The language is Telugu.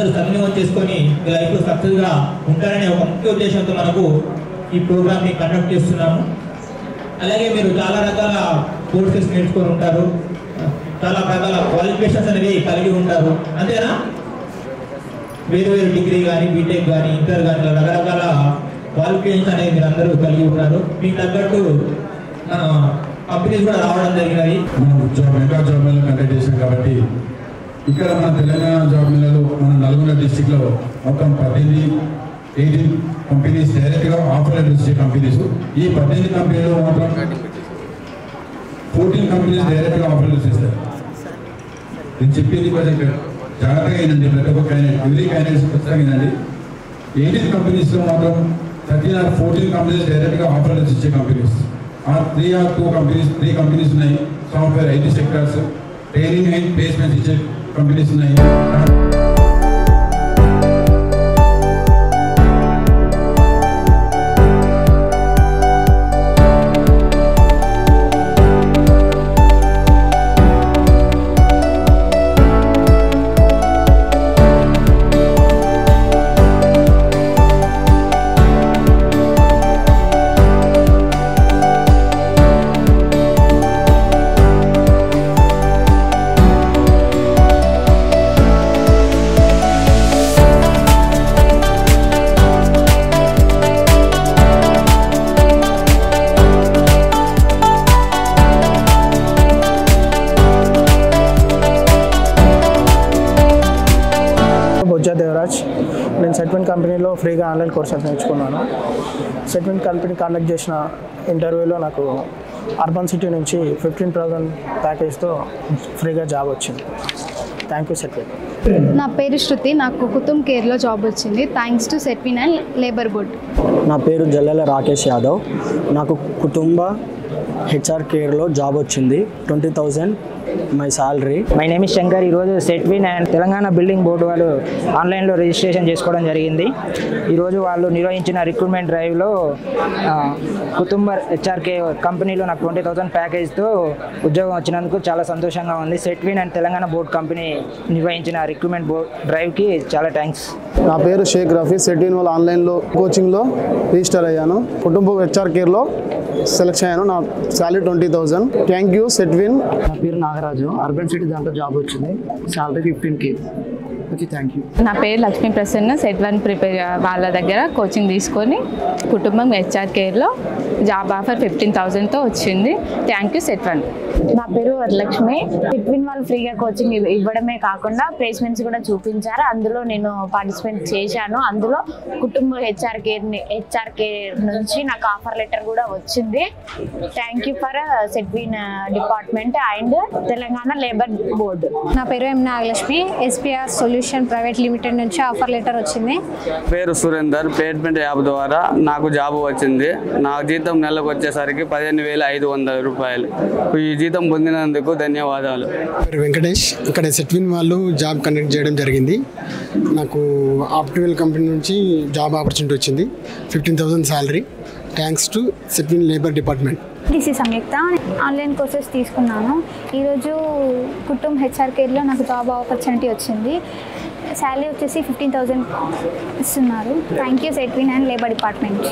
అందరూ సద్వినియోగం చేసుకొని మీ లైఫ్లో సక్సెస్గా ఉంటారనే ఒక ముఖ్య ఉద్దేశంతో మనకు ఈ ప్రోగ్రామ్ని కండక్ట్ చేస్తున్నాము. అలాగే మీరు చాలా రకాల కోర్సెస్ నేర్చుకొని ఉంటారు, చాలా రకాల క్వాలిఫికేషన్స్ అనేవి కలిగి ఉంటారు, అంతేనా? వేరు డిగ్రీ కానీ, బీటెక్ కానీ, ఇంటర్ కానీ రకరకాల క్వాలిఫికేషన్స్ అనేవి మీరు అందరూ కలిగి ఉన్నారు. మీకు తగ్గట్టు మన కంపెనీస్ కూడా రావడం జరిగినవి. మనం మెగా జాబ్ మేళా కండక్ట్ చేసాం కాబట్టి ఇక్కడ మన తెలంగాణ జాబ్ మేళాలో మన నల్గొండ డిస్టిక్లో మొత్తం 18 కంపెనీస్ డైరెక్ట్గా ఆఫర్ లెటర్ ఇచ్చే కంపెనీస్. ఈ 18 కంపెనీలో మాత్రం 14 కంపెనీస్ డైరెక్ట్గా ఆఫర్ లెటర్స్ ఇస్తారు. నేను చెప్పింది కొంచెం జాగ్రత్తగా అయినండి, ప్రతి ఒక్క క్యాండిడేట్ ఎవ్రీ క్యాండిడేట్స్ ఖచ్చితంగా అయినండి. 18 కంపెనీస్లో మాత్రం 13 or 14 కంపెనీస్ డైరెక్ట్గా ఆఫర్ లెటర్స్ ఇచ్చే కంపెనీస్. 3 or 2 కంపెనీస్ ఉన్నాయి. Software IT sectors training and placements ఇచ్చే కంపెనీస్ ఉన్నాయి. బొజ్జా దేవరాజ్. నేను సెట్విన్ కంపెనీలో ఫ్రీగా ఆన్లైన్ కోర్సెస్ నేర్చుకున్నాను. సెట్విన్ కంపెనీ కండక్ట్ చేసిన ఇంటర్వ్యూలో నాకు అర్బన్ సిటీ నుంచి 15,000 ప్యాకేజ్తో ఫ్రీగా జాబ్ వచ్చింది. Thank you Setwin. నా పేరు శృతి, నాకు కుటుంబ్ కేర్లో జాబ్ వచ్చింది thanks to Setwin and labour board. నా పేరు జల్లెల రాకేష్ యాదవ్, నాకు కుటుంబ హెచ్ఆర్ కేర్లో జాబ్ వచ్చింది. 20,000 my salary. My name is Shankar. ఈరోజు Setwin and Telangana building board వాళ్ళు ఆన్లైన్లో రిజిస్ట్రేషన్ చేసుకోవడం జరిగింది. ఈరోజు వాళ్ళు నిర్వహించిన రిక్రూట్మెంట్ డ్రైవ్లో కుటుంబ హెచ్ఆర్కే కంపెనీలో నాకు 20,000 ప్యాకేజ్తో ఉద్యోగం వచ్చినందుకు చాలా సంతోషంగా ఉంది. Setwin and Telangana board company నిర్వహించిన రిక్రూట్మెంట్ డ్రైవ్కి చాలా థ్యాంక్స్. నా పేరు షేక్ రఫీ. సెట్విన్ వాళ్ళ ఆన్లైన్లో కోచింగ్లో రిజిస్టర్ అయ్యాను. కుటుంబ హెచ్ఆర్ కేర్లో సెలెక్షన్ అయ్యాను. నా సాలరీ 20,000. Thank you Setwin. నా పేరు నాగరాజు, అర్బన్ సిటీ దాంట్లో జాబ్ వచ్చింది. Salary 15K. Okay, thank you. నా పేరు లక్ష్మీ ప్రసన్న. సెట్1 ప్రిపేర్ వాళ్ళ దగ్గర కోచింగ్ తీసుకొని కుటుంబం హెచ్ఆర్ కేర్లో జాబ్ ఆఫర్ 15,000తో వచ్చింది. థ్యాంక్ యూ సెట్1. నా పేరు వరలక్ష్మి. సెట్విన్ వాళ్ళు ఫ్రీగా కోచింగ్ ఇవ్వడమే కాకుండా ప్లేస్మెంట్స్ కూడా చూపించారు. అందులో నేను పార్టిసిపేట్ చేశాను. అందులో కుటుంబ హెచ్ఆర్ కేర్ నుంచి నాకు ఆఫర్ లెటర్ కూడా వచ్చింది. Thank you for SETWIN department and Telangana labour board. నా పేరు M Nagalakshmi. SPR solution private limited నుంచి ఆఫర్ లెటర్ వచ్చింది. పేరు సురేందర్. ప్లేస్మెంట్ యాప్ ద్వారా నాకు జాబ్ వచ్చింది. నా జీతం నెలకు వచ్చేసరికి 15,500 రూపాయలు. ఈ జీతం పొందినందుకు ధన్యవాదాలు. వెంకటేష్. ఇక్కడ సెట్విన్ వాళ్ళు జాబ్ కండక్ట్ చేయడం జరిగింది. నాకు ఆప్టివెల్ కంపెనీ నుంచి జాబ్ ఆపర్చునిటీ వచ్చింది. 15,000 salary. Thanks to Setwin labour department. This ఈ సంయుక్త. ఆన్లైన్ కోర్సెస్ తీసుకున్నాను. ఈరోజు కుటుంబ్ హెచ్ఆర్ కేర్లో నాకు జాబ్ ఆపర్చునిటీ వచ్చింది. శాలరీ వచ్చేసి 15,000 ఇస్తున్నారు. Thank you Setwin and labour department.